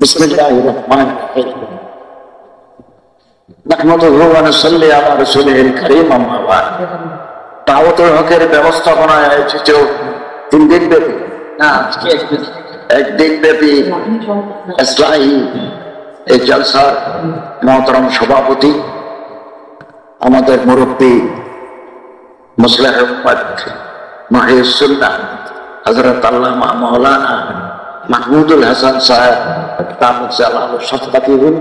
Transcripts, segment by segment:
बिस्मिल्लाहिर्रहमानिर्रहीम नहमदुहु व नुसल्ली अला रसूलिहिल करीम अम्मा बाद। দাওয়াতুল হকের ব্যবস্থাপনা হয়েছে 3 দিন ব্যাপী না একদিন ব্যাপী ইসলাহি এই জলসার মহতরম সভাপতি আমাদের মুরব্বী মুসলিহ উম্মত মুহিউস সুন্নাহ হযরত আল্লামা মাওলানা মাহমুদুল হাসান সাহেব তামুক জালাল শতকাতিহুল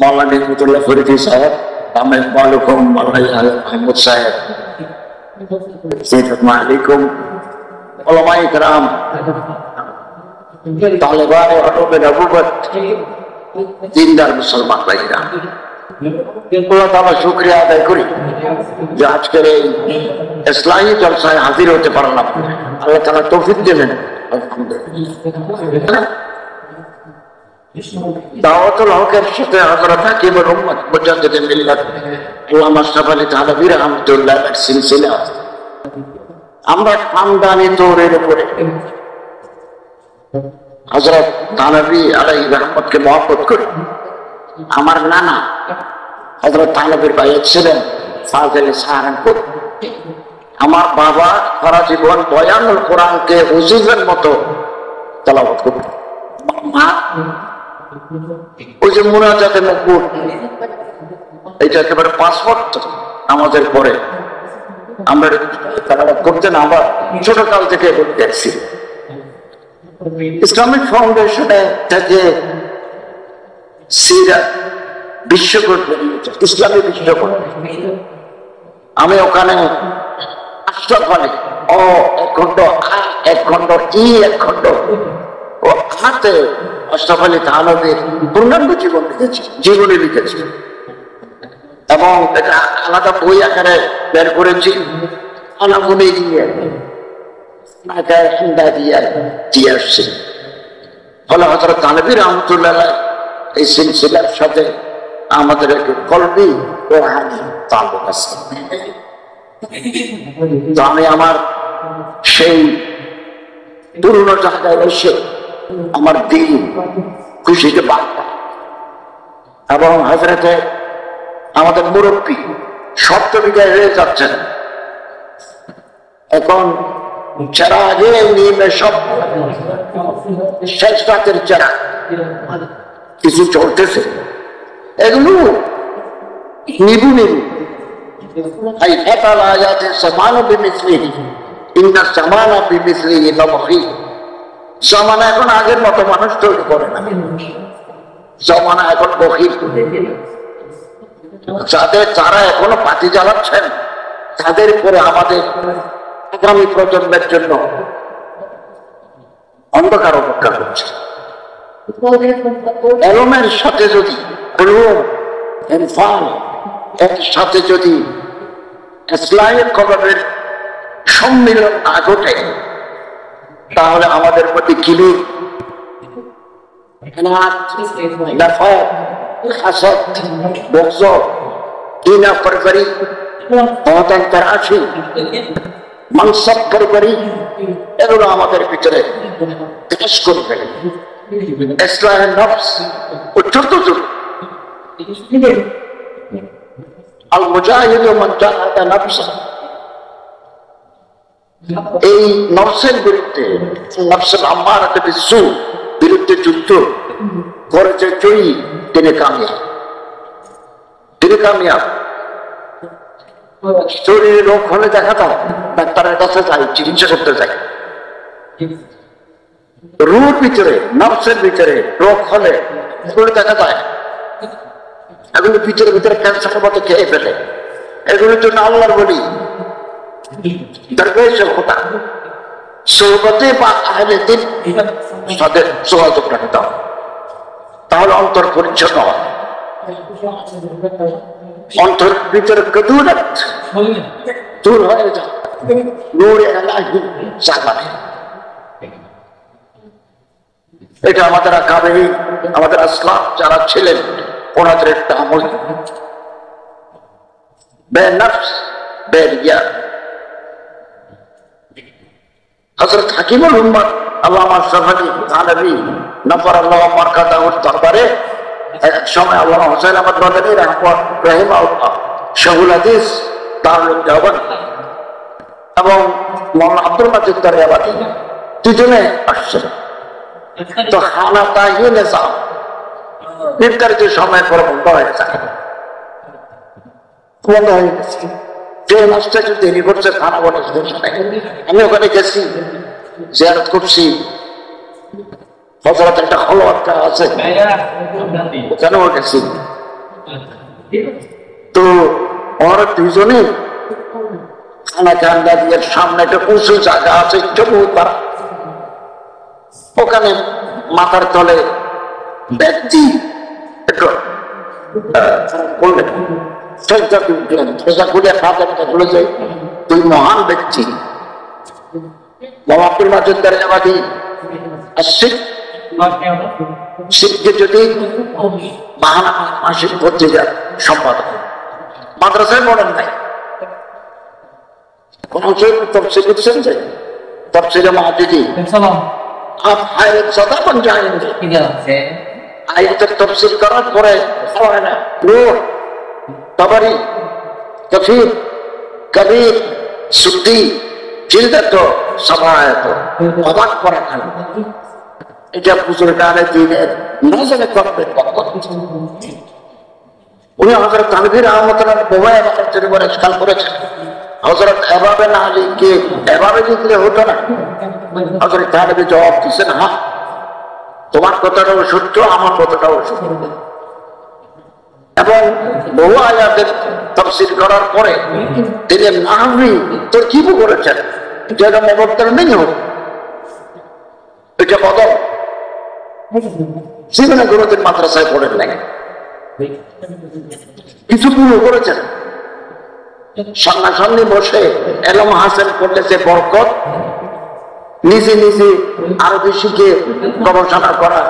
মাওলানা নিয়ামতুল্লাহ ফরিদি সাহেব Amin Waalaikum Mahmud Syed Assalamualaikum ulama ikram Taliban Adobe Abubat দিনদার মুসলমান ভাইরা আল্লাহ তাআলা শুকরিয়া আদায় করি যে আজকের এই ইসলামী জলসায় হাজির হতে পারলাম। আল্লাহ তাআলা তৌফিক দিলেন। আলহামদুলিল্লাহ। দাওয়াতুল হকের সাথে হযরত হাকিমুল উম্মত মুজাদ্দিদুল মিল্লাত আল্লামা আশরাফ আলী থানভী রাহমাতুল্লাহ এর সিলসিলা আমরা খানদানি তৌরের উপরে হযরত থানভী আলাইহি রহমতকে মহব্বত করি। আমার নানা হযরত থানভীর ভাই ছিলেন ফাজিল সাহারানপুর। আমার বাবা সারা জীবন বয়ানুল কোরআনকে হুজুরের মতো তেলাওয়াত করতেন। মা ওই যে মুনাজাতে মকবুল এটা একেবারে 5 ওয়াক্ত আমাদের পরে আমরা তেলাওয়াত করতেন। আমরা ছোটকাল থেকে করতে আসছি। ইসলামিক ফাউন্ডেশনে থেকে সিরাত বিশ্বকোষ ইসলামী বিশ্বকোষ আমি ওখানে আশরাফ আলী ও 1 খণ্ড আ 1 খণ্ড ই 1 খণ্ড ও হাতে আশরাফ আলী থানভীর পূর্ণাঙ্গ জীবনী লিখেছি এবং এটা আলাদা বই আকারে বের করেছি। আনামুনি দিয়ে দিয়ে আসছি। ফলে হযরত থানভী রাহমাতুল্লাহ এই সিলসিলার সাথে আমাদের একটি কলবি রুহানি তাল্লুক আছে। তো আমি আমার সেই পুরনো জায়গায় এসে আমার দিল খুশিতে বাঁধা এবং হযরতে আমাদের মুরব্বী সপ্তবিদায় হয়ে যাচ্ছেন। এখন চেরাগে নিমে সব শেষ রাতের চেরা কিছু চলতেছে, এগুলো নিবু নিবু এই ফাতাল আয়াতে সমানা বিমিসলিহি ইন্না সমানা বিমিসলিহি লামহি। জমানা এখন আগের মতো মানুষ তৈরি করে না। জমানা এখন বহির যারা এখনো পাতি জ্বালাচ্ছেন তাদের উপরে আমাদের আগামী প্রজন্মের জন্য অন্ধকার অপেক্ষা করছে। এলমের সাথে যদি এর সাথে যদি ইসলামের কলমের সম্মিলন না ঘটে তাহলে আমাদের প্রতি কিলি মানসব পরপরি এগুলো আমাদের ভিতরে দেশ করে ফেলে। ইসলামের নফস অত্যন্ত জরুরি। আল মুজাহিদ মান জাহাদা নফসা, এই নফসের বিরুদ্ধে নফসুল আম্মারাতুল বিসু বিরুদ্ধে যুদ্ধ করেছে জয়ী তিনি কামিয়াব। তিনি কামিয়াব। শরীরে রোগ হলে দেখা যায় ডাক্তারের কাছে যাই, চিকিৎসা করতে যাই। রুহের ভিতরে নফসের ভিতরে রোগ হলে এগুলো দেখা যায়, এগুলো ভিতরে ভিতরে ক্যান্সারের মতো খেয়ে ফেলে। এগুলোর জন্য আল্লাহর বলি দরবেশের কথা সোহবতে বা আহলে দিন তাদের যোগাযোগ রাখতে দাও, তাহলে অন্তর পরিচ্ছন্ন হয়। অন্তর ভিতরে কদুরাত দূর হয়ে যায়, নূরে ইলাহি জাগাবে। এটা আমাদের আকাবেরী আমাদের আসলাফ যারা ছিলেন ওনাদের একটা আমল। বেনফস বেরিয়া হযরত হাকিমুল উম্মত আল্লামা সাফারি থানভী নফর আল্লাহ মারকাতাহুর দরবারে এক সময় আল্লামা হুসাইন আহমদ মাদানী রাহিমাহুল্লাহ শাহুল হাদিস দারুল দেওবন্দ এবং মাওলানা আব্দুল মাজিদ দারিয়াবাদী দুজনে আসছেন। তো খানাটা নিজাম নির্ধারিত সময় পর বন্ধ হয়ে যায়, বন্ধ হয়ে গেছে। ট্রেন আসতে একটু দেরি করছে, খানা বলে আমি ওখানে গেছি, জিয়ারত করছি। হযরত একটা খলওয়াতটা আছে ওখানেও গেছি। তো ওরা দুইজনে খানা কান্দা দিয়ে সামনে একটা উঁচু জায়গা আছে, ওখানে মাথার তলে ব্যক্তি একটু দুই মহান ব্যক্তি আব্দুল মাজিদ দারিয়াবাদী শিখকে যদি বাহানা মাসিক পত্রিকার সম্পাদক, মাদ্রাসায় পড়েন নাই, কোন তফসিল করছেন যে তফসিলে মাহাদিদি आप आयत सदा बन जाएंगे। आयत तफसीर करा पड़े नूर तबरी कफीर कबीर सुद्दी जिल्दत समायत अबाक पड़ा था। এটা বুজুর্গানে দিনের নজরে করবে উনি হযরত তানভীর আহমদুল্লাহ বোমায় বাচ্চাদের উপর ইশকাল করেছেন। হযরত এভাবে না লিখে এভাবে লিখলে হতো না। হযরত তানভীর জবাব দিয়েছেন, হ্যাঁ তোমার কথাটাও সত্য, আমার কথাটাও সত্য। এবং বহু আয়াতের তাফসীর করার পরে তিনি নাহবি তরকিব করেছেন, যেটা মুবত্তার নেই হোক, এটা বদল জীবনে কোনোদিন মাদ্রাসায় পড়েন নাই, কিছু পুরো করেছেন। সামনাসামনি বসে এলম হাসিল করলে যে বরকত, নিজে নিজে আরবি শিখে গবেষণা করা,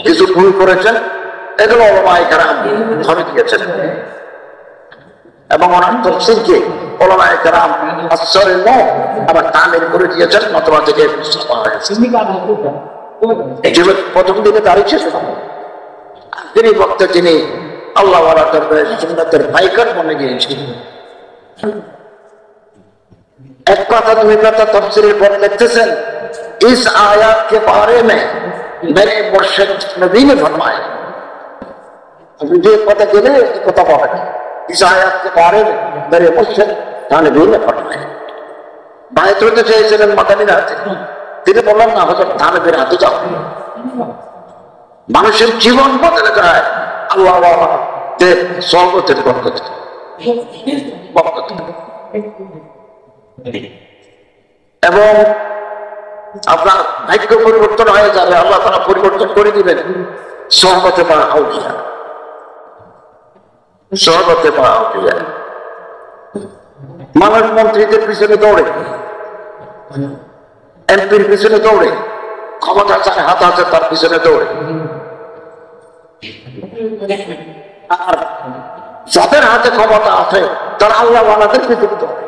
কিছু ভুল করেছেন, এগুলো ওলামায়ে কেরাম ধরে দিয়েছেন এবং ওনার তাফসীরকে ওলামায়ে কেরাম আসরের নয় আবার তামিল করে দিয়েছেন, নতবা থেকে প্রথম দিকে দাঁড়িয়েছে। তিনি বক্তা, তিনি আল্লাহ ওয়ালা দরবারে সুন্নাতের পাইকার বনে গিয়েছেন। एक কথা দুই কথা তাফসীরের পরে লিখতেছেন, इस आयत के बारे में मेरे मुर्शिद नबी ने फरमाया। अभी जो पता चले पता पावे, इस आयत के बारे में मेरे मुर्शिद नबी ने फरमाया। बायत होते চেয়েছিলেন মাদানীর হাতে, তিনি বললেন না, হযরত থানভীর হাতে যাও। মানুষের জীবন বদলে যায় আল্লাহ ওয়ালা তে সহবতের বরকত। এবং আপনার ভাগ্য পরিবর্তন হয়ে যাবে, আল্লাহ তাআলা পরিবর্তন করে দিবেন সহবতে বা আউলিয়া, সহবতে বা আউলিয়া। মানুষ মন্ত্রীদের পিছনে দৌড়ে, এমপির পিছনে দৌড়ে, ক্ষমতা চায় হাত আছে তার পিছনে দৌড়ে, আর যাদের হাতে ক্ষমতা আছে তারা আল্লাহ ওয়ালাদের পিছনে দৌড়ে,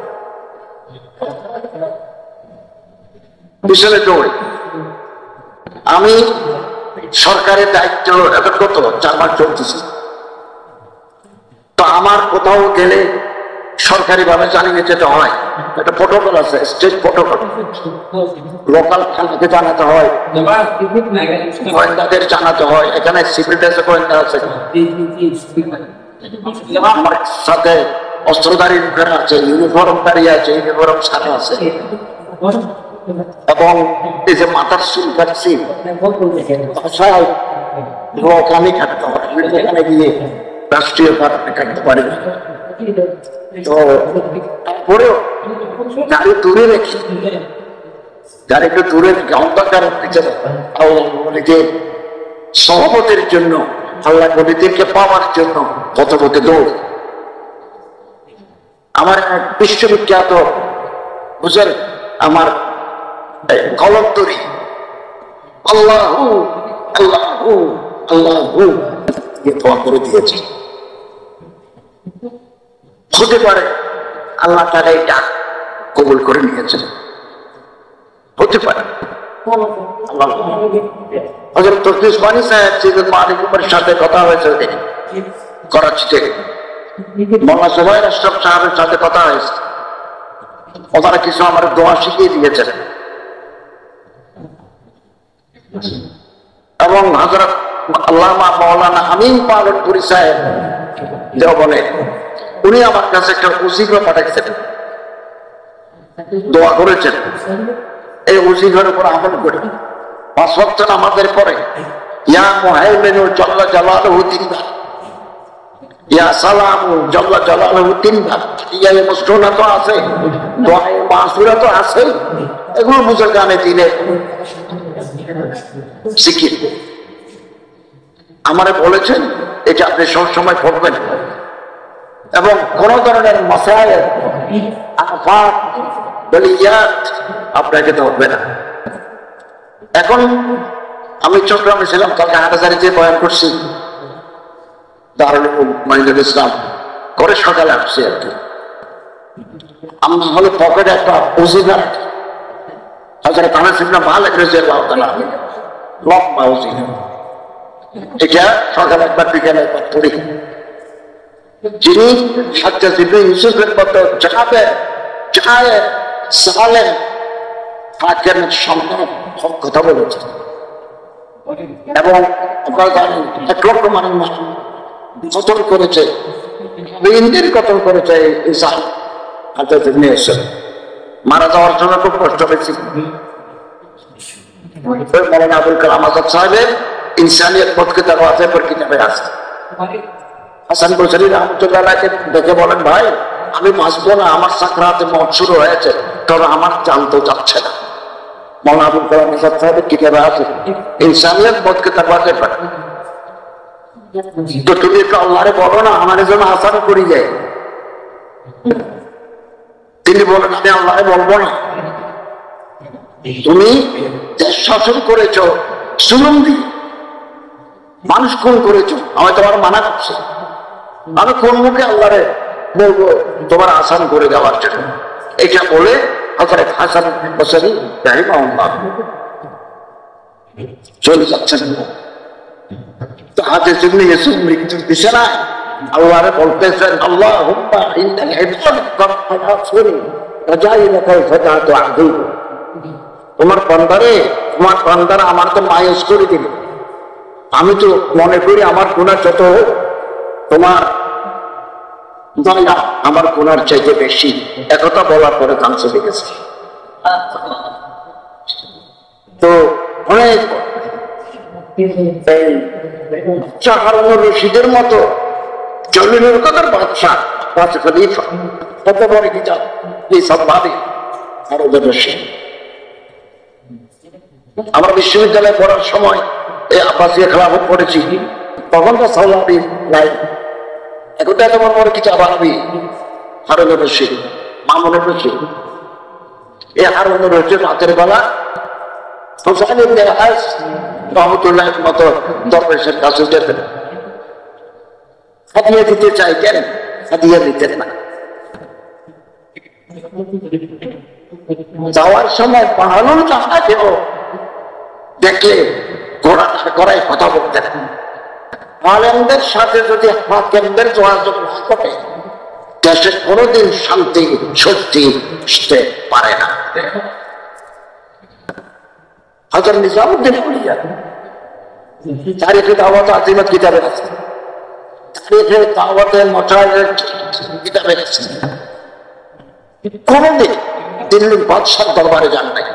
পিছনে দৌড়ে। আমি সরকারের দায়িত্ব এখন কত 4 মাস চলতেছি, তো আমার কোথাও গেলে সরকারি ভাবে জানিয়ে যেতে হয়, একটা প্রোটোকল আছে, স্টেট প্রোটোকল। লোকাল থানাকে জানাতে হয়, গোয়েন্দাদের জানাতে হয়, এখানে সিভিল ড্রেসে গোয়েন্দা আছে, আমার সাথে অস্ত্রধারী লোকেরা আছে, ইউনিফর্মধারী আছে, ইউনিফর্ম সারা আছে। এবং এই যে মাথার চুল কাটছি ওখানে কাটতে হয়, ওখানে গিয়ে রাষ্ট্রীয় কারণে কাটতে পারি না। তো তারপরেও গাড়ি দূরে রেখে, গাড়িকে দূরে অন্ধকার যে সহবতের জন্য, আল্লাহ নবীদেরকে পাওয়ার জন্য পথে পথে দৌড়। আমার এক বিশ্ববিখ্যাত বুঝলেন, আমার কলম তৈরি আল্লাহু আল্লাহু আল্লাহু দোয়া করে দিয়েছে। হতে পারে আল্লাহ তাআলা এটা কবুল করে নিয়েছেন। হতে পারে। হযরত তৌফিক উসমানী সাহেব সৈয়দ মালিক উমরের সাথে কথা হয়েছে করাচিতে, মোল্লা জুবাইর আশরাফ সাহেবের সাথে কথা হয়েছে, ওনারা কিছু আমার দোয়া শিখিয়ে দিয়েছেন। এবং হযরত আল্লামা মাওলানা আমিন পালনপুরি সাহেব দেওবন্দের, উনি আমার কাছে একটা ওসিফা পাঠাচ্ছেন, দোয়া করেছেন এই ওসিফার উপর আমল করে 5 ওয়াক্ত নামাজের পরে ইয়া মুহাইমিনু জাল্লা জালালুহু তিনবার, ইয়া সালামু জাল্লা জালালুহু তিনবার, ইয়া মুসকুনা তো আছে, দোয়ায়ে মাসুরা তো আছে, এগুলো বুঝে গানে দিলে শিখিয়ে আমারে বলেছেন এটা আপনি সবসময় পড়বেন এবং কোন ধরনের মাসায়েল আফাত বলিয়াত আপনাকে ধরবে না। এখন আমি চট্টগ্রামে ছিলাম, কালকে হাটহাজারীতে বয়ান করছি, দারুল উলুম মাইনুল ইসলাম করে সকালে আসছি আর কি। আমি হলে পকেটে একটা ওসিফা হযরত আনাস ইবনে মালিক রাদিয়াল্লাহু তাআলা লম্বা ওসিফা, এটা সকালে একবার বিকেলে একবার পড়ি। যিনি হাজ্জাজ ইবনে ইউসুফের মতো সালেম হাকিমের সন্তান কথা বলেছেন এবং আপনারা জানেন 1 লক্ষ মানুষ কতল করেছে, ইন্দির কতল করেছে ঈসা হাজ্জাজ ইবনে ইউসুফ। মারা যাওয়ার জন্য খুব কষ্ট হয়েছে। মৌলানা আবুল কালাম আজাদ সাহেবের ইনসানিয়ত পথ কিতাব আছে, পর কিতাবে আছে। হাসান বসরি রহমতুল্লাহ আলাইহি দেখে বলেন, ভাই আমি বাঁচবো না, আমার সাকরাতে মওত শুরু হয়েছে, তবে আমার জান তো যাচ্ছে না। মৌলানা আবুল কালাম আজাদ সাহেবের কিতাবে আছে ইনসানিয়ত পথ কিতাব আছে। তো তুমি একটু আল্লাহরে বলো না আমার জন্য আসান করি যায়। তিনি বলেন, আমি আল্লাহরে বলবো না, তুমি দেশ শাসন করেছ জুলুম দিয়ে, মানুষ খুন করেছ, আমি তোমার মানা করছি, আমি কোন মুখে আল্লাহরে বলবো তোমার আসান করে দেওয়ার জন্য। এটা বলে হযরত হাসান বসরি রাহিমাহুল্লাহ চলে যাচ্ছেন। তো হাজ্জাজ ইবনে ইউসুফ মৃত্যুর বিছানায় আল্লাহরে বলতেছেন, আল্লাহুম্মা ইন্নাল ইবাদাতা ফাতাসুরি রাজাইনাকা ফাতাতু আদু, তোমার বান্দারা আমার তো মায়ুস করে দিল, আমি তো মনে করি আমার গুনাহ যত তোমার দয়া আমার গুনার চাইতে বেশি। একথা বলার পরে কান চলে গেছে। তো অনেক হারুনুর রশিদের মতো জলিলুল কদর বাদশাহ খলিফা কত বড় কিতাব ভাবে হারুনুর রশিদ। আমরা বিশ্ববিদ্যালয়ে পড়ার সময় এই আব্বাসিয়া খেলাফত পড়েছি, তখন তো সালাফি নাই, এখন তো এত বড় বড় কিতাব আরবি। হারুনুর রশিদ, মামুনুর রশিদ, এই হারুনুর রশিদ রাতের বেলা হুসাইন ইবনে আস রহমতুল্লাহর মতো দরবেশের কাছে যেতেন, হাদিয়া দিতে চাইতেন, হাদিয়া দিতেন না। যাওয়ার সময় পাহাড়ুল জাহাজেও দেখলে ঘোড়ায় কথা বলতেন। আলেমদের সাথে যদি হাকিমদের যোগাযোগ না করে দেশে কোনোদিন শান্তি শক্তি আসতে পারে না। হযরত নিজামউদ্দিন আউলিয়া তারিখে দাওয়াত আজিমত কিতাবে আছে, তারিখে দাওয়াতে মশায়ের কিতাবে আছে। কোনদিন দিল্লির বাদশার দরবারে যান নাই।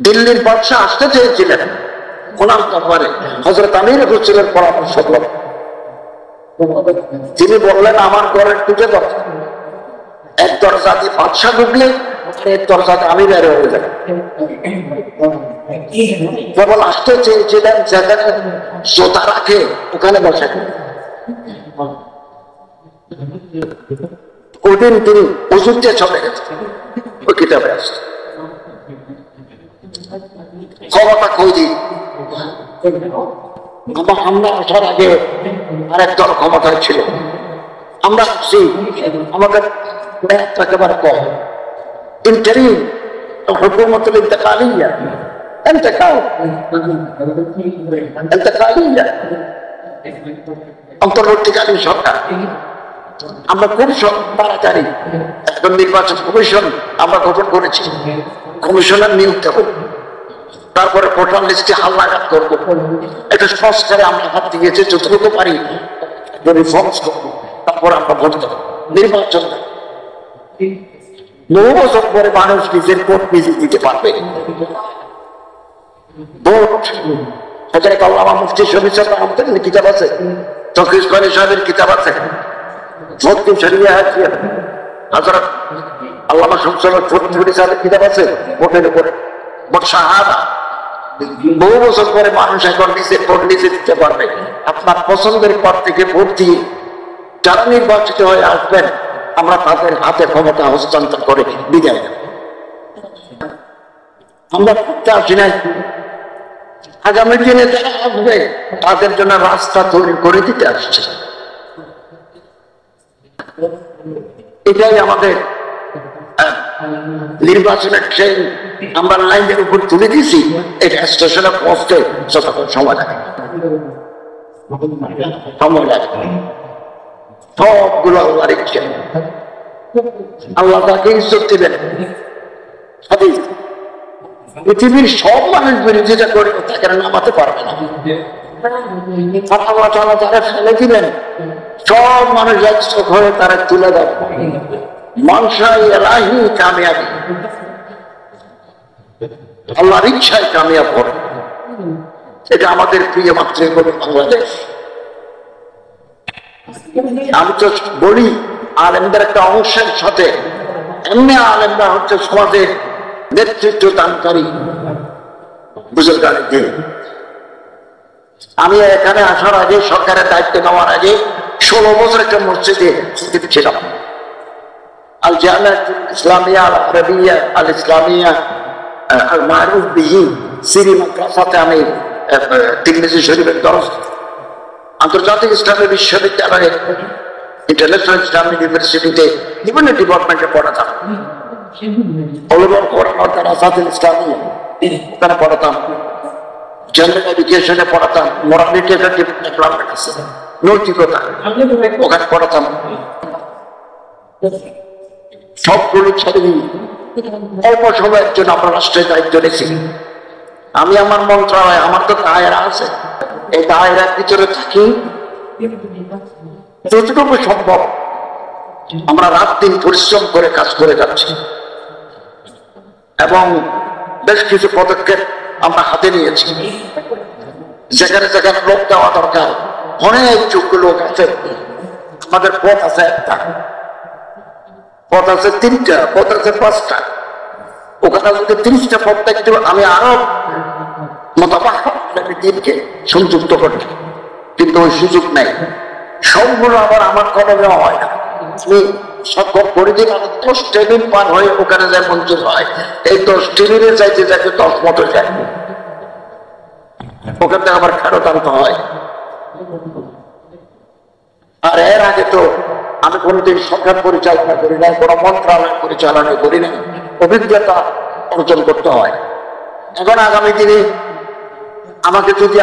দিল্লির বাদশাহ আসতে চেয়েছিলেন ওনার দরবারে, হযরত আমির হুসেনের পরামর্শ হল, তিনি বললেন আমার ঘরের দুটো দরজা, এক দরজা দিয়ে বাদশাহ ঢুকলে এক দরজাতে আমি বের হয়ে যাবে। কেবল আসতে চেয়েছিলেন যেখানে জোতা রাখে ওখানে বসে। ওদিন তিনি অযোধ্যা চলে গেছেন, ওই কিতাবে আসছে। ক্ষমতা কই দিন, আমরা আসার আগে আরেক দল ক্ষমতায় ছিল, আমরা আসছি, আমাদের একেবারে কম। ইন্টারিম الحكومة الانتقالية انتقالية অন্তর্বর্তীকালীন সরকার। আমরা খুব তাড়াতাড়ি একজন নির্বাচন কমিশন আমরা গঠন করেছি, কমিশনার নিযুক্ত করব, তারপরে ভোটার লিস্টে হালনাগাদ করবো, একটা সংস্কারে আমরা হাত দিয়েছি, যতটুকু পারি রিফর্মস করবো, তারপর আমরা ভোট দেবো, নির্বাচন। বহু বছর পরে মানুষ নিজের ভোট নিজে দিতে পারবে। ভোট হযরত আল্লামা মুফতি শফি সাহেব রহমাতুল্লাহ কিতাব আছে, তৌকির ইসমাইল সাহেবের কিতাব আছে, ভোট কি শরিয়া আছে, হযরত আল্লামা শামসুল ফরিদ সাহেবের কিতাব আছে ভোটের উপরে, ভোট শাহাদা। বহু বছর পরে মানুষ এখন নিজের ভোট নিজে দিতে পারবে। আপনার পছন্দের পর থেকে ভোট দিয়ে যারা নির্বাচিত হয়ে আসবেন, আমরা তাদের হাতে ক্ষমতা হস্তান্তর করে বিদায় দেব। আমরা করতে আসি নাই, আগামী দিনে যারা আসবে তাদের জন্য রাস্তা তৈরি করে দিতে আসছে। এটাই আমাদের নির্বাচনের ট্রেন আমরা লাইনের উপর তুলে দিয়েছি, এটা স্টেশনে পৌঁছতে যতক্ষণ সময় লাগে সবগুলো আল্লাহর ইচ্ছা। আল্লাহ তাকে ইজ্জত দিবেন। পৃথিবীর সব মানুষ বিরোধিতা করে তাকে নামাতে পারবে না। আল্লাহ তাআলা তারা ফেলে দিবেন, সব মানুষ একশো ঘরে তারা তুলে দেবে। মানসাই এলাহি কামিয়াবি, আল্লাহর ইচ্ছায় কামিয়াব হবে। এটা আমাদের প্রিয় মাতৃভূমি বাংলাদেশ। আমি তো বলি আলেমদের একটা অংশের সাথে, এমনি আলেমরা হচ্ছে সমাজের নেতৃত্ব দানকারী বুজুর্গানের দিন। আমি এখানে আসার আগে, সরকারের দায়িত্ব নেওয়ার আগে 16 বছর একটা মসজিদে ছিলাম। আল জামিয়াত ইসলামিয়া আল আরবিয়া আল ইসলামিয়া আল মারুফ বিহি সিরি মাদ্রাসাতে আমি তিরমিজি শরীফের দরস, আন্তর্জাতিক ইসলামী বিশ্ববিদ্যালয়ে, ইন্টারন্যাশনাল ইসলামিক ইউনিভার্সিটিতে বিভিন্ন ডিপার্টমেন্টে পড়াতাম। ওখানে পড়াতাম, জেনারেল এডুকেশনে পড়াতাম, মোরালিটি ডিপার্টমেন্ট আছে, নৈতিকতা ওখানে পড়াতাম। সবগুলো ছেড়ে দিই, অল্প সময়ের জন্য আমরা রাষ্ট্রের দায়িত্ব নিয়েছি। আমি আমার মন্ত্রণালয়, আমার তো দায়রা আছে, এই দায়রার ভিতরে থাকি। যতটুকু সম্ভব আমরা রাত দিন পরিশ্রম করে কাজ করে যাচ্ছি এবং বেশ কিছু পদক্ষেপ আমরা হাতে নিয়েছি। যেখানে যেখানে লোক দেওয়া দরকার, অনেক যোগ্য লোক আছে। আমাদের পথ আছে একটা, পথ আছে 3টা, পথ আছে 5টা। ওখানে যদি 30টা পথ থাকতে আমি আরো দিনকে সংযুক্ত করি, কিন্তু ওই সুযোগ নেই। সবগুলো আবার আমার কলমে হয় না। আমি সক্ষম করে দিন, 10 টেবিল পার হয়ে ওখানে যায় মঞ্জুর হয়। এই 10 টেবিলে যাইতে যাইতে 10 মতো যায়, ওখান থেকে আবার ফেরত আনতে হয়। আর এর আগে তো আমি কোনোদিন সরকার পরিচালনা করি না, কোনো মন্ত্রণালয় পরিচালনা করি না, অভিজ্ঞতা অর্জন করতে হয়। এখন আগামী দিনে আমাকে যদি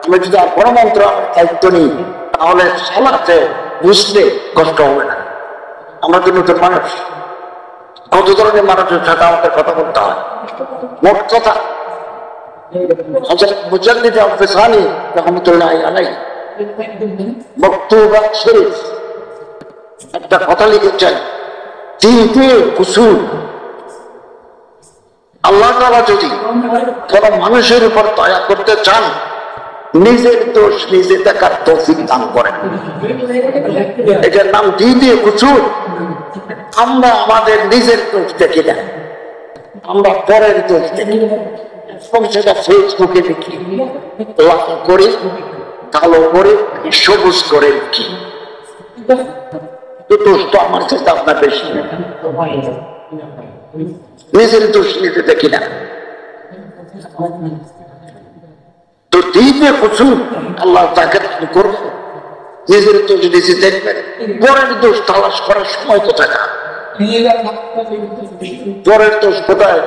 আমি যদি আর কোনো মন্ত্রণালয়ের দায়িত্ব নিই, তাহলে চালাতে বুঝতে কষ্ট হবে না। আমরা তো নতুন মানুষ, কত ধরনের মানুষের সাথে আমাদের কথা বলতে হয়। মোট কথা হযরত মুজাদ্দিদ আল-ফিসানি রাহমাতুল্লাহি আলাইহি মকতুবা শরীফ একটা কথা লিখেছেন, তিনটে কুসুর। আল্লাহ তাআলা যদি কোন মানুষের উপর দয়া করতে চান, নিজের দোষ নিজে দেখার তৌফিক দান করেন। এটার নাম দ্বিতীয় কুসুর। আমরা আমাদের নিজের দোষ দেখি না, আমরা পরের দোষ দেখি, এবং সেটা ফেসবুকে দেখি, লাল করে, কালো করে, সবুজ করে লিখি। দোষ তো আমার সাথে আপনার বেশি, নিজের দোষ নিজে দেখি না। তো দ্বিতীয় কুসুর আল্লাহ তাকে দান করবে, নিজের দোষ নিজে দেখবেন, পরের দোষ তালাশ করার সময় কোথায় না। পরের দোষ কোথায়?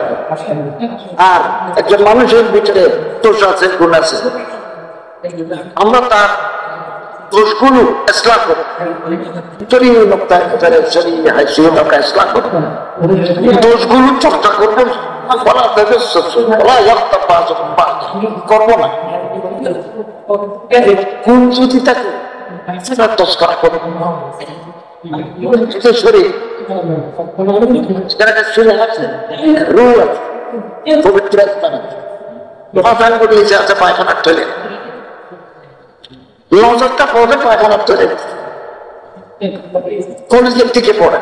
আর একজন মানুষের ভিতরে দোষ আছে, গুণ আছে, আমরা তার দোষগুলো ইসলাহ করব, দোষগুলো চর্চা করবো, করবো না। কোন যদি থাকে তস্করা করবো, শরীর রুহ আছে, পবিত্র স্থান আছে, পায়খানার টয়লেট, নজরটা পড়বে পায়খানার টয়লেট, কলেজের দিকে পড়ে।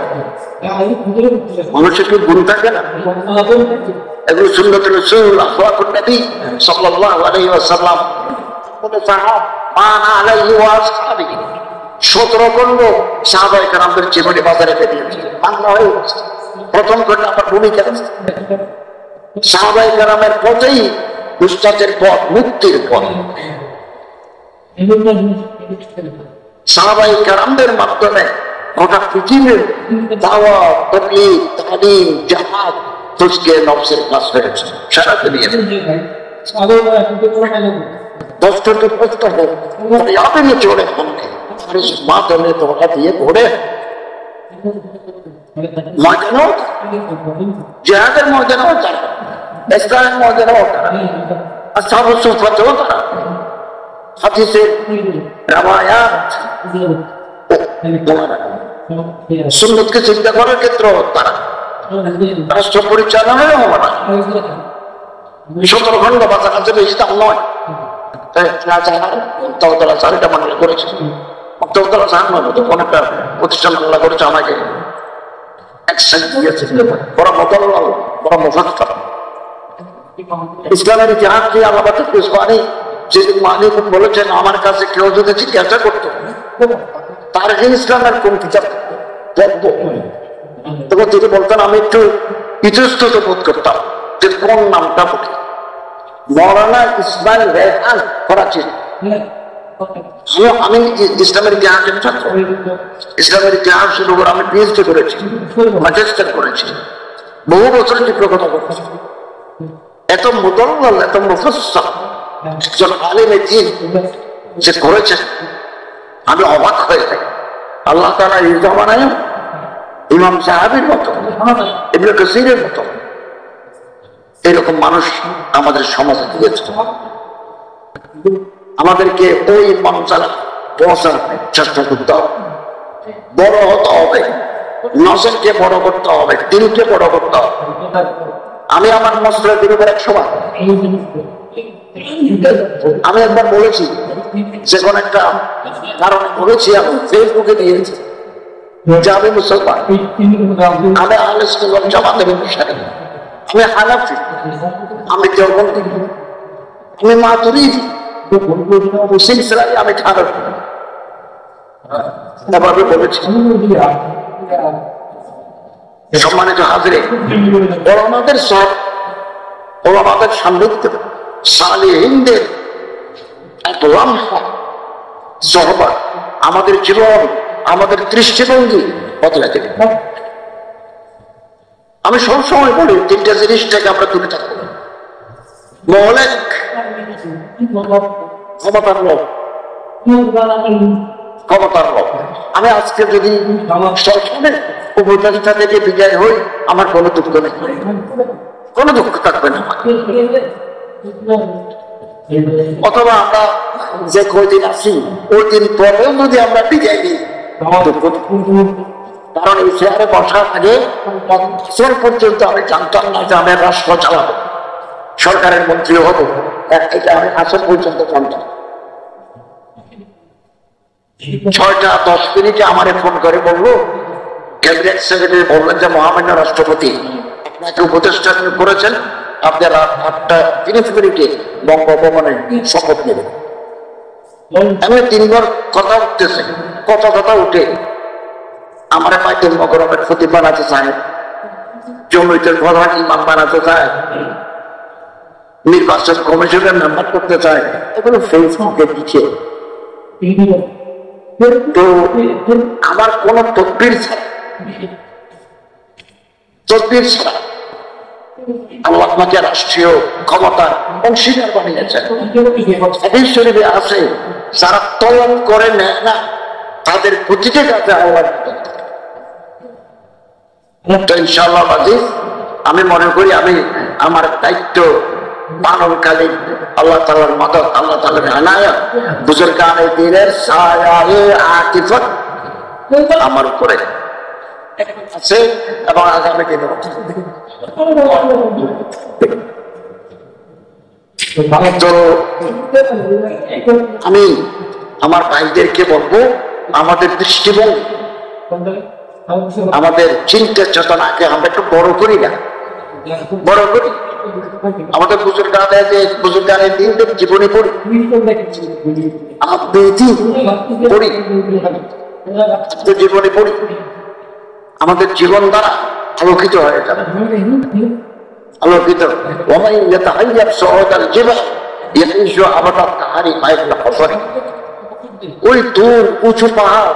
মানুষের কি গুণ থাকে না? এগুলো সুন্নাত রাসূল আখলাকুন নবী সাল্লাল্লাহু আলাইহি ওয়াসাল্লাম মান আলাইহি ওয়া আসহাবিহি 17 খণ্ড সাহাবায়ে কেরামদের জীবনী বাজারে বেরিয়েছে, বাংলা হয়ে গেছে। প্রথম খণ্ডে আমার ভূমিকা আছে। সাহাবায়ে কেরামের পথেই উস্তাদের পথ, মুক্তির পথ। সাহাবায়ে কেরামদের মাধ্যমে গোটা পৃথিবীর দাওয়াত, তাবলীগ, তালিম, জিহাদ, তুজকে নফসের কাজ হয়েছে সারা দুনিয়াতে। দশটাতে কষ্ট হোক, আপনি চলে সামনে মাধ্যমে ধোকা দিয়ে ঘুরে ময়দানেও, জিহাদের ময়দানেও তারা, ইসলামের ময়দানেও তারা, আসহাবুস সুফফাতেও তারা, হাদিসের রাওয়ায়াত, সুন্নতকে চিন্তা করার ক্ষেত্রেও তারা, রাষ্ট্র পরিচালনায় আমরা 17 খণ্ড বাঁচা কাছে বেশি দাম নয়। চারিটা বাংলা করেছে, অনেকটা প্রতিষ্ঠান বাংলা করেছে, আমাকে বড় মতলাল, বড় মুফাসসির। ইসলামের ইতিহাস দিয়ে আলাদা মানে যেদিন মালিক বলেছেন আমার কাছে কেউ যদি জিজ্ঞাসা করতো তার ইসলামের কোন কিতাব পড়বো, তখন তিনি বলতেন আমি একটু ইতস্তত বোধ করতাম যে কোন নামটা পড়ি। মৌলানা ইসমাইল রেহান করাচি, আমি ইসলামের ইতিহাসের ছাত্র, ইসলামের ইতিহাসের উপর আমি পিএইচডি করেছি, ম্যাজিস্টার করেছি, বহু বছর চিত্রকথা করেছি। এত মুদল্লাল, এত মুফাসসির একজন আলেম দ্বীন যে করেছেন, আমি অবাক হয়ে যাই। আল্লাহ তাআলা এই জামানায় ইমাম সাহাবীর মতো, ইবনে কাসীরের মতো এরকম মানুষ আমাদের সমাজে দিয়েছে। আমাদেরকে ওই মঞ্চালা পৌঁছার চেষ্টা করতে হবে, বড় হতে হবে, নজরকে বড় করতে হবে, দিলকে বড় করতে হবে। আমি আমার মসজিদের বিরুদ্ধে এক সময় আমি একবার বলেছি, যে কোন একটা কারণে বলেছি, আমি ফেসবুকে দিয়েছি যে আমি মুসলমান, আমি আহলে সুন্নাত ওয়াল জামাতের অনুসারী, আমি হানাফি, আমি দেওবন্দি, আমি মাতুরিদি, সিলসিলায় আমি ঠাকুর এভাবে বলেছি। সম্মানিত হাজিরিন, ওলামাদের সব, ওলামাদের সান্নিধ্য, সালেহীনদের এক লম্বা সহবত আমাদের জীবন, আমাদের দৃষ্টিভঙ্গি বদলে দেবে। আমি সবসময় বলি 3টা জিনিস থেকে আমরা দূরে থাকবো। মহলেক, ক্ষমতার লোভ, ক্ষমতার লোভ। আমি আজকে যদি সরকারের উপদেষ্টা থেকে বিদায় হই, আমার কোনো দুঃখ নেই, কোনো দুঃখ থাকবে না। অথবা আমরা যে কয়দিন আছি ওই দিন পরেও যদি আমরা বিদায় দিই, কারণ এই চেয়ারে বসার আগে পর্যন্ত আমি জানতাম না যে আমি রাষ্ট্র চালাবো, সরকারের মন্ত্রী হবো, এটা আমি আসর পর্যন্ত জানতাম। 6টা 10 মিনিটে আমারে ফোন করে বললো, ক্যাবিনেট সেক্রেটারি বললেন যে মহামান্য রাষ্ট্রপতি আপনাকে উপদেষ্টা করেছেন, আপনি রাত 8টা 30 মিনিটে বঙ্গভবনে শপথ নেবেন। আমি 3বার কথা উঠতেছে, কথা উঠে আমার পাইতেন মকরমের প্রতি বানাতে চায়, জমিতের প্রধান ইমাম বানাতে চায়, নির্বাচন কমিশনের মেম্বার করতে চায়, এগুলো ফেসবুকে দিচ্ছে। তো আমার কোন তকবীর ছাড়া তদবির ছাড়া আল্লাহ আপনাকে রাষ্ট্রীয় ক্ষমতার অংশীদার বানিয়েছেন। হাদিস শরীফে আছে যারা তলব করে নেয় না তাদের প্রতিটি কাজে আল্লাহ। তো ইনশাআল্লাহ আজিজ, আমি মনে করি আমি আমার দায়িত্ব পালনকালীন আল্লাহ তাআলার মদদ, আল্লাহ তাআলার ইনায়াত, বুজুর্গানে দ্বীনের সায়ায়ে আতিফাত আমার উপরে আছে এবং আগামী দিনে তো আমি আমার ভাইদেরকে বলবো আমাদের দৃষ্টিভঙ্গি, আমাদের চিন্তা চেতনাকে আমরা একটু বড় করি না, বড় করি। আমাদের বুজুর্গানের দিনদের জীবনী পড়ি, পড়ি, জীবনী পড়ি, আমাদের জীবন দ্বারা আলোকিত হয়ে যাবে, আলোকিত। ওই দূর উঁচু পাহাড়,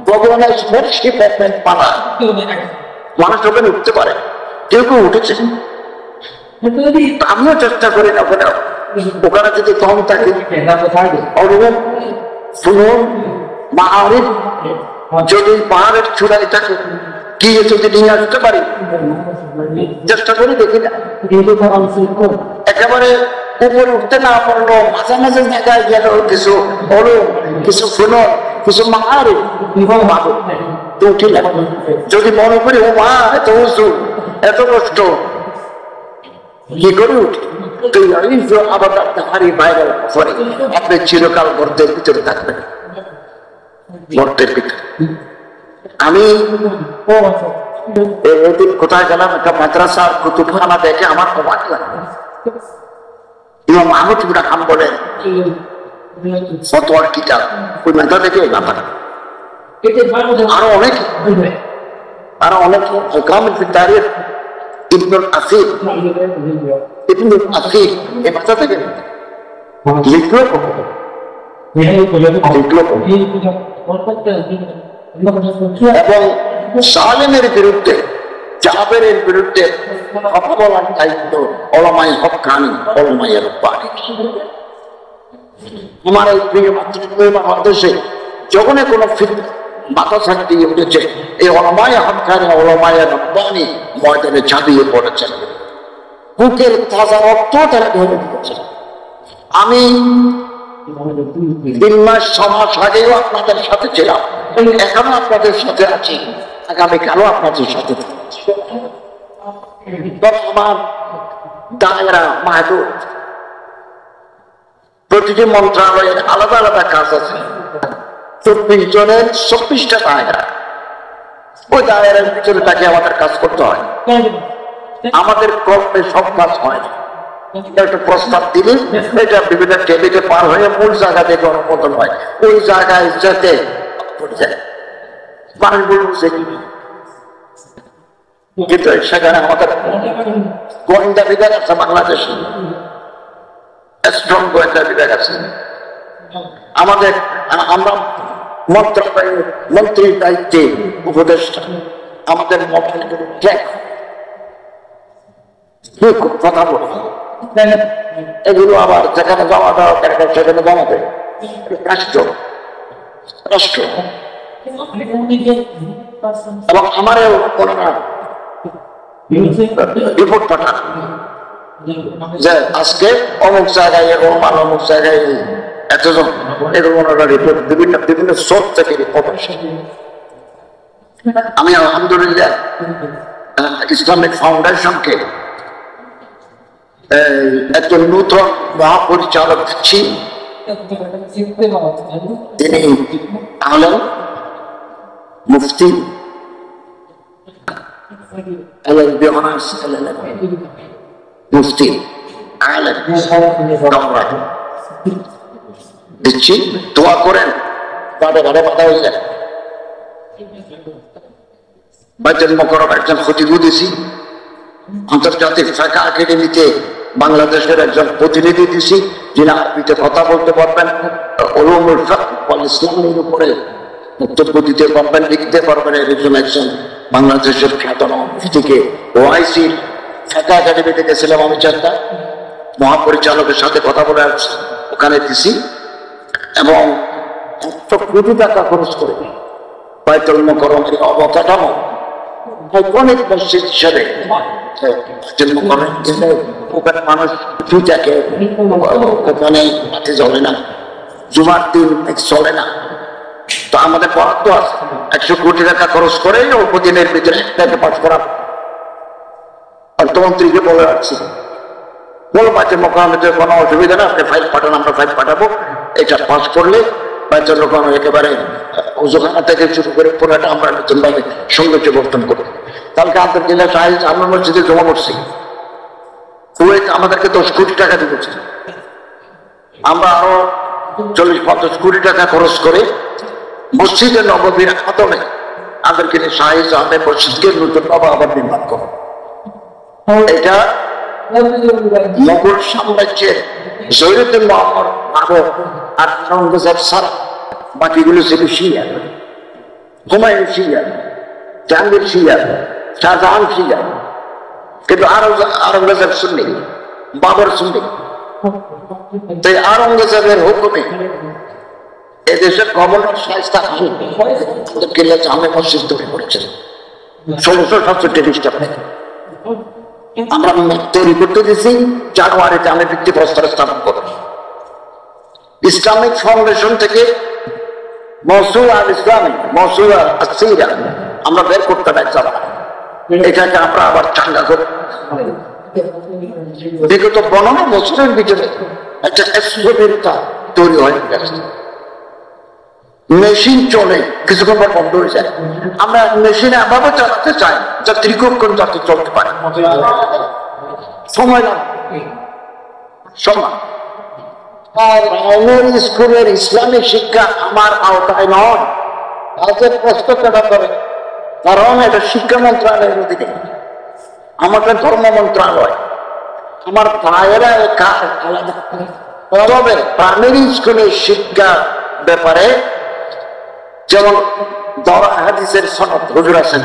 ভগবানের স্পর্শে পালা মানুষ ওখানে উঠতে পারে, কেউ কেউ উঠেছে। আমিও চেষ্টা করি না ওখানে, ওখানে যদি কম থাকে শুনুন মাহারিফ যদি পাহাড়ের চূড়ায় থাকে গিয়ে যদি নিয়ে আসতে পারি, চেষ্টা করি, দেখি না। একেবারে উপরে উঠতে না পারলো মাঝে মাঝে জায়গায় গেল কিছু হলো, কিছু শুনো, কিছু মাহারিফ উঠিলাম। যদি মনে করি ও মা এত উঁচু, এত কষ্ট, কি করে উঠি? আবার হারি বাইরে আপনি চিরকাল গর্তের ভিতরে থাকবেন, গর্তের ভিতরে। আমি এদিন কোথায় গেলাম, একটা মাদ্রাসার কুতুবখানা দেখে আমার অবাক লাগলো। ইমাম আহমদ ইবনে হাম্বলের ফতোয়ার কিতাব, ওই মাথা থেকে ব্যাপার আরো অনেক গ্রামের তারিখ ইবনুল আসির, ইবনুল আসির এই ভাষা থেকে লিখলো এবং সালেমের বিরুদ্ধে, জাবেরের বিরুদ্ধে কথা বলার দায়িত্ব ওলামায়ে হক্কানি, ওলামায়ে রব্বানি। আমার এই প্রিয় মাতৃভূমি বাংলাদেশে যখন কোনো ফিতনা মাথা ছাড়িয়ে উঠেছে, এই ওলামায়ে হক্কানি, ওলামায়ে রব্বানি ময়দানে ঝাঁপিয়ে পড়েছেন, বুকের তাজা রক্ত তারা ধরে দিয়েছে। আমি 3 মাস 6 মাস আগেও আপনাদের সাথে ছিলাম, এখনো আপনাদের সাথে আছি, আগামীকালও আপনাদের সাথে থাকছি। আমার দায়রা মাহদুদ, প্রতিটি মন্ত্রণালয়ের আলাদা আলাদা কাজ আছে, 24 জনের 24টা দায়রা। ওই দায়রার ভিতরে তাকে আমাদের কাজ করতে হয়, আমাদের কর্মে সব কাজ হয় না। একটা প্রস্তাব দিলে এটা বিভিন্ন টেবিলে পার হয়ে মূল জায়গা থেকে অনুমোদন হয়, ওই জায়গায় যেতে পড়ে যায় মানুষ বলছে। কিন্তু সেখানে আমাদের গোয়েন্দা বিভাগ আছে, বাংলাদেশে স্ট্রং গোয়েন্দা বিভাগ আছে আমাদের। আমরা মন্ত্রণালয়ের মন্ত্রীর দায়িত্বে উপদেষ্টা, আমাদের কথা বলে এগুলো আবার যেখানে জমা দেওয়া দরকার সেখানে জমা দেয় রাষ্ট্র। এবং আমারও ওনারা রিপোর্ট পাঠান যে আজকে অমুক জায়গায় এরকম, অমুক জায়গায় এতজন, এরকম ওনারা রিপোর্ট বিভিন্ন সোর্স থেকে রিপোর্ট আসে। আমি আলহামদুলিল্লাহ ইসলামিক ফাউন্ডেশনকে একজন নূতন মহাপরিচালক দিচ্ছি, তিনি আলেম মুফতি, মুফতি আলেম দিচ্ছি। দোয়া করেন, ঘাটে ঘাটে বাধা হয়ে যায়। বাইতুল মুকাররম একজন খতিব দিছি, আন্তর্জাতিক ফিকহ একাডেমিতে বাংলাদেশের একজন প্রতিনিধি দিছি, যিনি আরবিতে কথা বলতে পারবেন, উলুমুল ফিকহ ওয়াল ইসলামের উপরে বক্তব্য দিতে পারবেন, লিখতে পারবেন, এর একজন বাংলাদেশের খ্যাতন থেকে ওআইসির ফাঁকা একাডেমিতে গেছিলাম আমি 4টা মহাপরিচালকের সাথে কথা বলে আসছি, ওখানে দিছি এবং 100 কোটি টাকা খরচ করে বাইতুল মুকাররমের অবকাঠামো আইকনিক মসজিদ হিসেবে ওখানে মানুষ থাকে, ওখানে বাতি জ্বলে না, জুমার দিন চলে না। তো আমাদের বরাদ্দ আছে 100 কোটি টাকা খরচ করে অল্প দিনের ভিতরে একটাকে পাঠ করা। অর্থমন্ত্রীকে বলে রাখছি, বলো বাইতুল মুকাররমের কোনো অসুবিধা না, আপনি ফাইল পাঠান, আমরা ফাইল পাঠাবো, এটা পাস করলে বাইতুল মুকাররম একেবারে ওজুখানা থেকে শুরু করে পুরোটা আমরা নতুন ভাবে সৌন্দর্য বর্তন করবো। কালকে আন্তর্জাতিক সাহিত্য আমরা মসজিদে জমা করছি, কুয়েত আমাদেরকে 10 কোটি টাকা দিয়েছে, আমরা আরো 40-50 কোটি টাকা খরচ করে মসজিদে নববীর আদমে আমাদেরকে সাহিত্য আহমেদ মসজিদকে নতুন ভাবে আবার নির্মাণ করবো। এটা মোগল সাম্রাজ্যের জহিরুদ্দিন মুহাম্মদ বাবর আর আওরঙ্গজেব ছাড়া বাকিগুলো ছিল শিয়া, হুমায়ুন শিয়া, জাহাঙ্গীর শিয়া, শাহজাহান শিয়া, কিন্তু আওরঙ্গজেব সুন্নি, বাবর সুন্নি। তাই আওরঙ্গজেবের হুকুমে এদেশের গভর্নর শায়েস্তা খান জামে মসজিদ তৈরি করেছেন 1667 খ্রিস্টাব্দে। আমরা তৈরি করতে দিয়েছি জানুয়ারিতে আমি ভিত্তিপ্রস্তর স্থাপন করব। ইসলামিক ফাউন্ডেশন থেকে মওসুআ আল ইসলামী, মওসুআ আস-সিরা আমরা বের করতে পারছি, এটাকে আমরা আবার চাঙ্গা করব। বিগত 15 বছরের ভিতরে একটা স্থবিরতা তৈরি হয়ে গেছে, মেশিন চলে কিছুক্ষণ পর বন্ধ হয়ে যায়। আমরা মেশিনে এভাবে চালাতে চাই যা দীর্ঘক্ষণ যাতে চলতে পারে, সময় লাগে, সময়। আর প্রাইমারি স্কুলের ইসলামিক শিক্ষা আমার আওতায় নয়, তাদের প্রশ্ন কেনা করে, কারণ এটা শিক্ষা মন্ত্রণালয়ের অধীনে, আমাদের ধর্ম মন্ত্রণালয়, আমার ভাইয়েরা আলাদা। তবে প্রাইমারি স্কুলের শিক্ষা ব্যাপারে যেমন দাওরা হাদিসের সনদ হুজুর আছেন,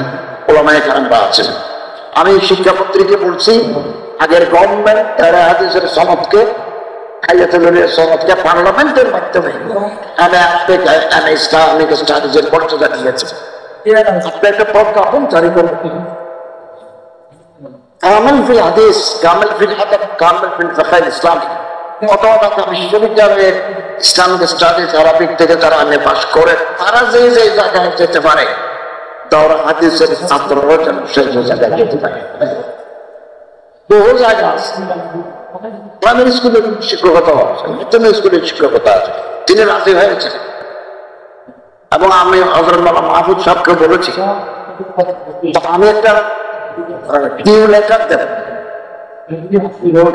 ওলামায়ে কেরামরা আছেন। আমি শিক্ষা পত্রিকে বলছি, আগের গভর্নমেন্ট দাওরা হাদিসের সনদকে, হাইয়াতুল্লাহের সনদকে পার্লামেন্টের মাধ্যমে ইসলামিক স্টাডিজের মর্যাদা দিয়েছে। আপনি একটা প্রজ্ঞাপন জারি করবেন, কামেল ফিল হাদিস, কামেল ফিল আদব, কামেল ফিল ফিকহ ইসলামী। অথবা বিশ্ববিদ্যালয়ের ইসলামিক স্টাডিজ আরবিক থেকে যারা এমএ পাস করে, তারা যে যে জায়গায় যেতে পারে, দাওরা হাদিসের ছাত্ররা যেন সেই জায়গায় যেতে পারে। বহু জায়গা আছে, প্রাইমারি স্কুলের শিক্ষকতা আছে, মাধ্যমিক স্কুলের শিক্ষকতা আছে, তিনি রাজি হয়েছেন। এবং আমি হযরত মাওলানা মাহফুজ সাহেবকে বলেছি, আমি একটা ডিউ লেটার দেব,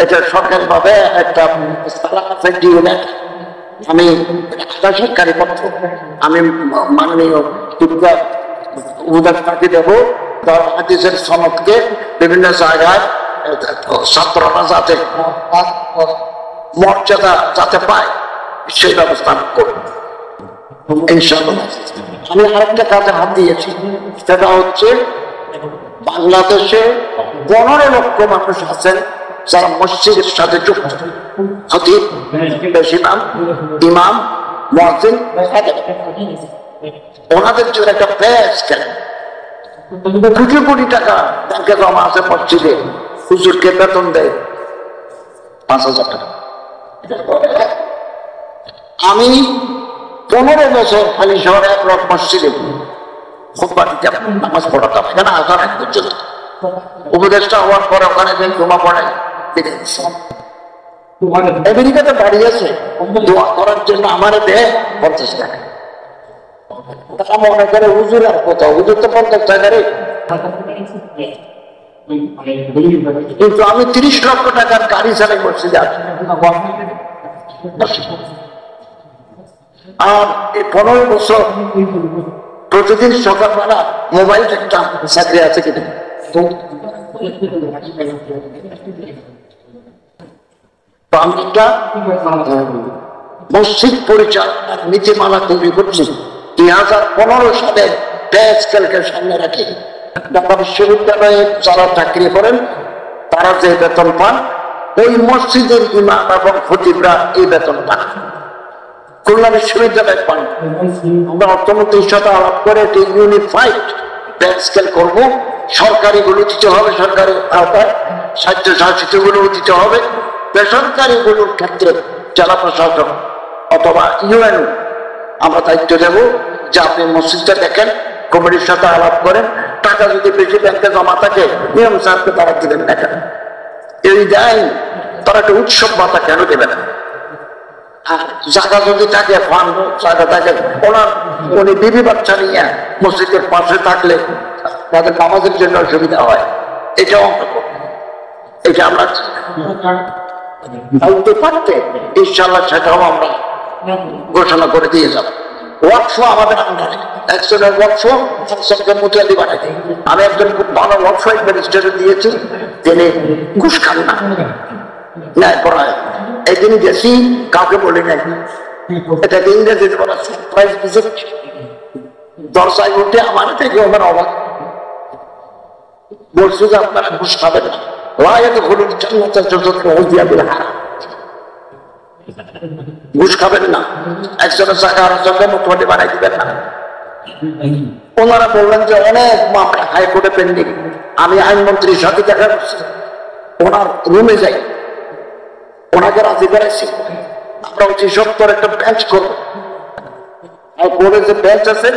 এটা সরকারি ভাবে একটা ডিউ লেটার, আমি সরকারি পত্র আমি মাননীয় উপদেষ্টাকে দেবো, দাওরা হাদিসের সনদকে বিভিন্ন জায়গায় ছাত্ররা যাতে মর্যাদা যাতে পায় সেই ব্যবস্থা করব ইনশাআল্লাহ। আমি আরেকটা কাজে হাত দিয়েছি, সেটা হচ্ছে বাংলাদেশে 15 লক্ষ মানুষ আছেন যারা মসজিদের সাথে যুক্ত, খতিব, ইমাম, মুয়াজ্জিন, ওনাদের জন্য একটা পেজ কেন কোটি কোটি টাকা ব্যাংকে জমা আছে মসজিদে, হুজুরকে বেতন দেয় 5,000 টাকা। আমি 15 বছর খালি শহরে এক রক মসজিদে খুতবা দিতে নামাজ পড়াতাম, এখানে আসার এক পর্যন্ত। উপদেষ্টা হওয়ার পরে ওখানে যে জমা পড়ে আমেরিকাতে দাঁড়িয়েছে দোয়া করার জন্য আমার দেয় 50 টাকা। তারা মনে করে হুজুর আর কোথাও, হুজুর তো 50 টাকা রে। কিন্তু আমি 30 লক্ষ টাকার গাড়ি চালাই মসজিদে আছি। আর এই 15 বছর প্রতিদিন সকালবেলা মোবাইল দেখতাম চাকরি আছে কিনা। মসজিদ পরিচালনার নীতিমালা তৈরি করছি 2015 সালে পেজ কালকে সামনে রাখি ঢাকা বিশ্ববিদ্যালয়ে যারা চাকরি করেন তারা যে বেতন পান, ওই মসজিদের ইমাম এবং খতিবরা এই বেতন পান, খুলনা বিশ্ববিদ্যালয় পান। আমরা অর্থমন্ত্রীর সাথে আলাপ করে একটি ইউনিফাইড পে স্কেল করবো। সরকারি গুলো দিতে হবে সরকারি আওতায়, স্বায়ত্তশাসিত গুলো দিতে হবে, বেসরকারি গুলোর ক্ষেত্রে জেলা প্রশাসন অথবা ইউএন আমরা দায়িত্ব দেব যে আপনি মসজিদটা দেখেন, কমিটির সাথে আলাপ করেন, টাকা যদি বেশি ব্যাংকে জমা থাকে নিয়ম সাহেবকে তারা দিবেন না কেন, এই দেয় তারা একটা উৎসব ভাতা কেন দেবে না? আর জায়গা যদি থাকে ফান্ড জায়গা থাকে, ওনার উনি বিবি বাচ্চা নিয়ে মসজিদের পাশে থাকলে তাদের নামাজের জন্য সুবিধা হয়, এটাও এটা আমরা বলতে পারতে ইনশাল্লাহ সেটাও আমরা ঘোষণা করে দিয়ে যাব। ওয়াকফ আমাদের আন্ডারে, একজনের ওয়াকফ একজনকে মুতালি বানাই দিই। আমি একজন খুব ভালো ওয়াকফ অ্যাডমিনিস্ট্রেটর দিয়েছি, তিনি ঘুষ খান না, ন্যায় পড়ায়। একদিন গেছি, কাউকে বলি নাই, এটাকে ইংরেজিতে বলা সারপ্রাইজ ভিজিট। দরজায় উঠে আমার থেকে আমার অবাক, বলছে যে আপনারা ঘুষ খাবেন না, ঘুষ খাবেন না, একজনের জায়গা আর একজনকে মুঠোয়াটি বানাই দিবেন না। ওনারা বললেন যে অনেক মামলা হাইকোর্টে পেন্ডিং। আমি আইনমন্ত্রীর সাথে দেখা করছি, ওনার রুমে যাই, ওনাকে রাজি করেছি আমরা হচ্ছে 70 একটা বেঞ্চ করবো। হাইকোর্টের যে বেঞ্চ আছে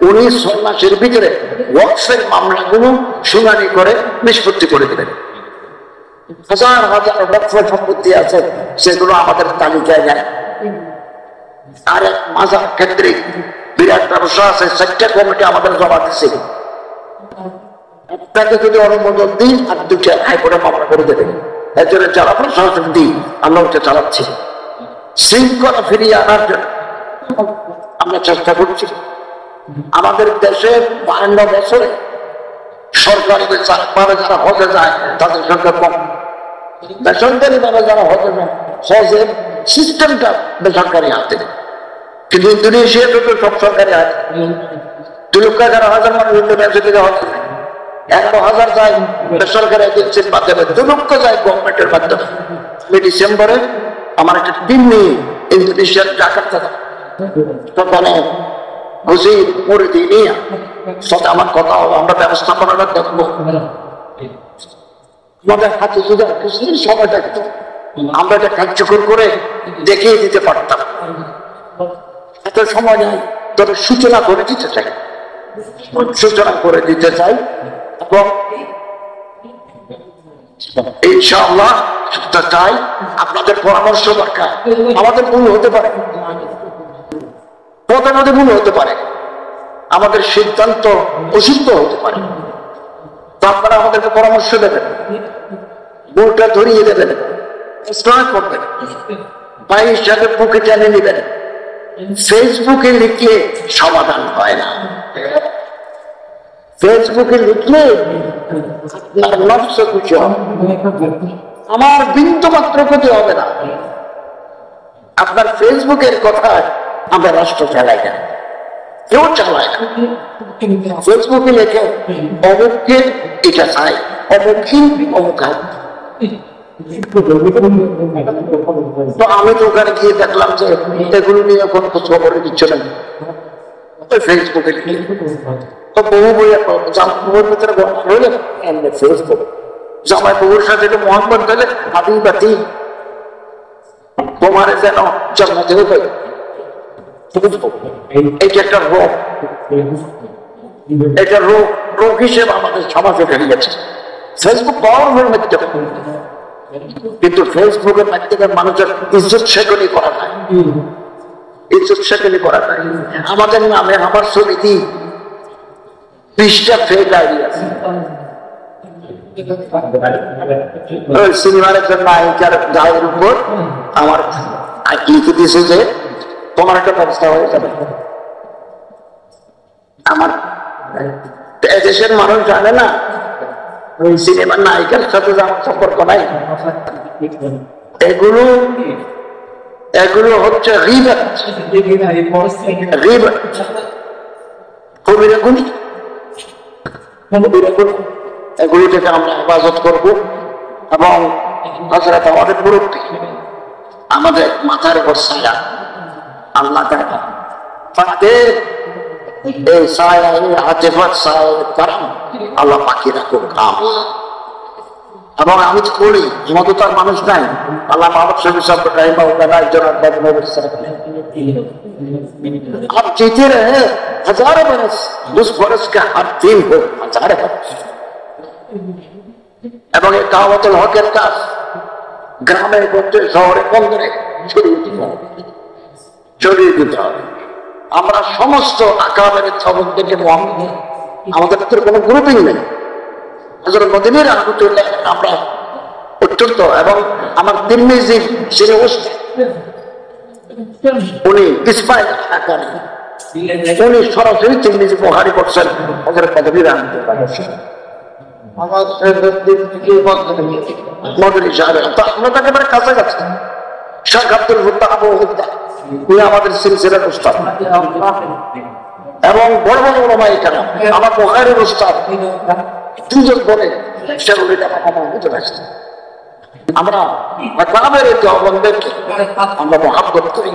উনি 6 মাসের ভিতরে ওয়াকফের মামলাগুলো শুনানি করে নিষ্পত্তি করে দিবেন। হাজার হাজার ওয়াকফ সম্পত্তি আছে, সেগুলো আমাদের তালিকায় নেয়। আর এক মাজার ক্ষেত্রে বিরাট ব্যবসা আছে, 4টা কমিটি আমাদের জমা দিচ্ছে। একটাকে যদি অনুমোদন দিই আর 2টা হাইকোর্টে মামলা করে দেবে। এর জন্য যারা প্রশাসন দিই আমরা ওটা চালাচ্ছি, শৃঙ্খলা ফিরিয়ে আনার জন্য আমরা চেষ্টা করছি। আমাদের দেশে 52 বছরে সরকারি ভাবে যারা হজে যায় তাদের সংখ্যা কম, বেসরকারি ভাবে যারা হজে যায় হজের সিস্টেমটা বেসরকারি হাতে, কিন্তু ইন্দোনেশিয়াতে তো সব সরকারি হাতে। 2,11,000 মানুষ ইন্দোনেশিয়া থেকে হজে যায়, 11,000 যায় বেসরকারি এজেন্সির মাধ্যমে, 2 লক্ষ যায় গভর্নমেন্টের মাধ্যমে। আমি ডিসেম্বরে আমার একটা টিম নিয়ে ইন্দোনেশিয়ার জাকার্তা, সেখানে হুজির মুরিদি নিয়ে সাথে আমার কথা হলো, আমরা ব্যবস্থাপনাটা দেখবো। আমাদের হাতে যদি কিছুদিন সময় থাকতো আমরা এটা কার্যকর করে দেখিয়ে দিতে পারতাম। এত সময় নেই, তবে সূচনা করে দিতে চাই, সূচনা করে দিতে চাই। এবং ইনশাআল্লাহ চাই আপনাদের পরামর্শ দরকার। আমাদের ভুল হতে পারে, পথে ভুল হতে পারে, আমাদের সিদ্ধান্ত অসিদ্ধ হতে পারে, তো আপনারা আমাদেরকে পরামর্শ দেবেন, ভুলটা ধরিয়ে দেবেন, করবেন, ভাই হিসাবে বুকে টেনে নেবেন। ফেসবুকে লিখলে সমাধান হয় না, ফেসবুকে লিখলে আপনার নফস খুশি হবে, আমার বিন্দু মাত্র ক্ষতি হবে না। আপনার ফেসবুকের কথায় আমরা রাষ্ট্র চালাই না, কেউ চালায় না। ফেসবুকে লেখে অমুককে এটা চাই, অমুকই অমুক। তো আমি তো ওখানে গিয়ে দেখলাম যে এগুলো নিয়ে কোন খবর দিচ্ছে না, ফেসবুকে তো বহু বইয়ের ভিতরে হইলে ফেসবুক জামাই বহুর সাথে মোহাম্মদ গেলে আদি বাতি তোমার যেন জন্ম দেবে পাই। এইটা একটা রোগ, এটা রোগ হিসেবে আমাদের সমাজে বেড়ে গেছে। ফেসবুক পাওয়ারফুল মাধ্যম, কিন্তু ফেসবুকের মাধ্যমে মানুষের ইজ্জত সেগুলি করা যায়, ইজ্জত সেগুলি করা যায়। আমাদের নামে আমার ছবি দিই 20টা ফেক আইডি আছে। সিনেমার একটা নায়িকার গায়ের উপর আমার লিখে দিয়েছে যে তোমার একটা ব্যবস্থা হয়ে যাবে। আমার দেশের মানুষ জানে না ওই সিনেমার নায়িকার সাথে আমার সম্পর্ক নাই। এগুলো হচ্ছে কবিরা গুণী এগুলি থেকে আমরা হেফাজত করবো এবং হযরত আমাদের মুরব্বী আমাদের মাথার উপর ছায়া আল্লাহ তাআলা তাদের এই ছায়া আতিফাত ছায়া কারণ আল্লাহ পাকি রাখুক এবং আমি তো বলি আমাদের তো আর মানুষ নাই আল্লাহ মাহমুদ শফি সাহেব রাহিমাহুল্লাহ একজন आप जीते रहे हजारों बरस उस बरस का हर दिन हो हजारों बरस এবং এই দাওয়াতুল হকের কাজ গ্রামে গঞ্জে শহরে বন্দরে ছড়িয়ে দিতে হবে আমরা সমস্ত আকাবের তবকদেরকে আমাদের ভিতরে কোনো গ্রুপিং নেই হযরত মদিনী রাহমাতুল্লাহ আমরা অত্যন্ত এবং আমার তিরমিজি যিনি উস্তাদ উনি ইসমাইল আকানি উনি সরাসরি তিরমিজি বুখারী পড়ছেন হযরত মদিনী রাহমাতুল্লাহ মদিনী সাহেব তো আমরা তাকে একেবারে কাছাকাছি শেখ আব্দুল হুদ্দা আবু হুদ্দা উনি আমাদের সিলসিলার উস্তাদ এবং বড় বড় ওলামায়ে কেরাম আমার বুখারীর উস্তাদ দুজন বলে সেগুলি টাকা বুঝে রাখছি আমরা আকাবের দেওবন্দেরকে আমরা মহাব্বত করি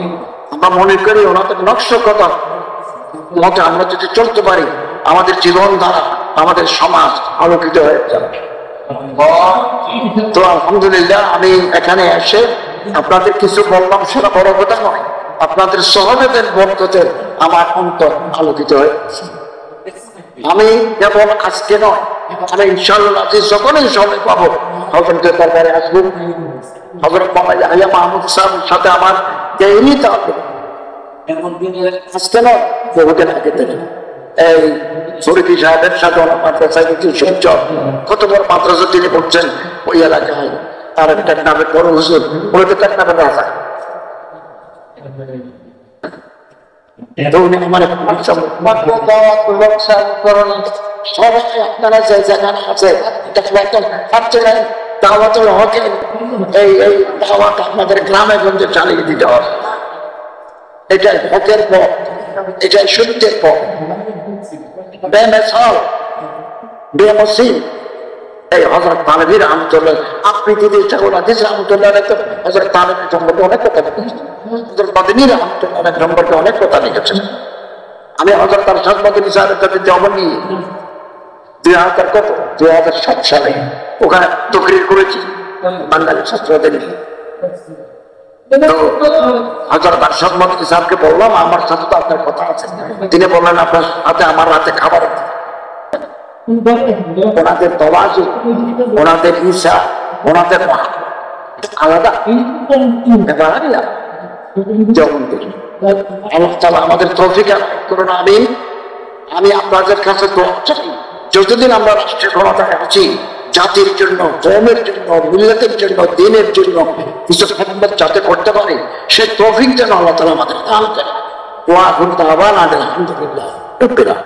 আমরা মনে করি ওনাদের নকশকতা মতে আমরা যদি চলতে পারি আমাদের জীবন দ্বারা আমাদের সমাজ আলোকিত হয়ে যাবে তো আলহামদুলিল্লাহ আমি এখানে এসে আপনাদের কিছু বললাম সেটা বড় কথা নয় আপনাদের সহবেদের বরকতে আমার অন্তর আলোকিত হয়েছে আমি কেবল আজকে নয় আমি ইনশাআল্লাহ যে যখনই সময় পাবো হযরতের দরবারে আসবো হযরত ইয়াহইয়া মাহমুদ সাহেবের সাথে আমার এই তাআল্লুক আজকে নয় বহুদিন আগে থেকে এই শরীফি সাহেবের সাথে আমার মাদ্রাসায় সূর্য কত বড় মাদ্রাসা তিনি পড়ছেন ওই এলাকায় আর একটা নামের বড় হুজুর ওই তো তার নামের রাজা আপনারা যে যেখানে আছে আপনাদের গ্রামে গঞ্জে চালিয়ে দিতে হবে এটাই হকের পথ এটাই সত্যের পথ বেমেসাল বেমসিল এই হযরত তানভী রাহমাতুল্লাহ আপনি যদি হাদিস রাহমাতুল্লাহ হযরত তানভী সম্পর্কে অনেক কথা লিখেছেন হযরত মদিনী রাহমাতুল্লাহ সম্পর্কে অনেক কথা লিখেছেন আমি হযরত আরশাদ মদিনী সাহেবের কাছে দেওবন্দি 2007 সালে ওখানে তকরির করেছি বাঙালি ছাত্রদের তো হযরত আরশাদ মদিনী সাহেবকে বললাম আমার সাথে তো আপনার কথা আছে তিনি বললেন আপনার সাথে আমার রাতে খাবার ওনাদের তওয়াজু ওনাদের ঈসা ওনাদের আলাদা আল্লাহ তাআলা আমাদের তৌফিক করুন আমি আপনাদের কাছে দোয়া চাই যতদিন আমরা রাষ্ট্রের ক্ষমতায় আছি জাতির জন্য কওমের জন্য মিল্লাতের জন্য দ্বীনের জন্য কিছু খেদমত যাতে করতে পারে সেই তৌফিক যেন আল্লাহ তাআলা আমাদের দান করেন ওয়া আলহামদুলিল্লাহ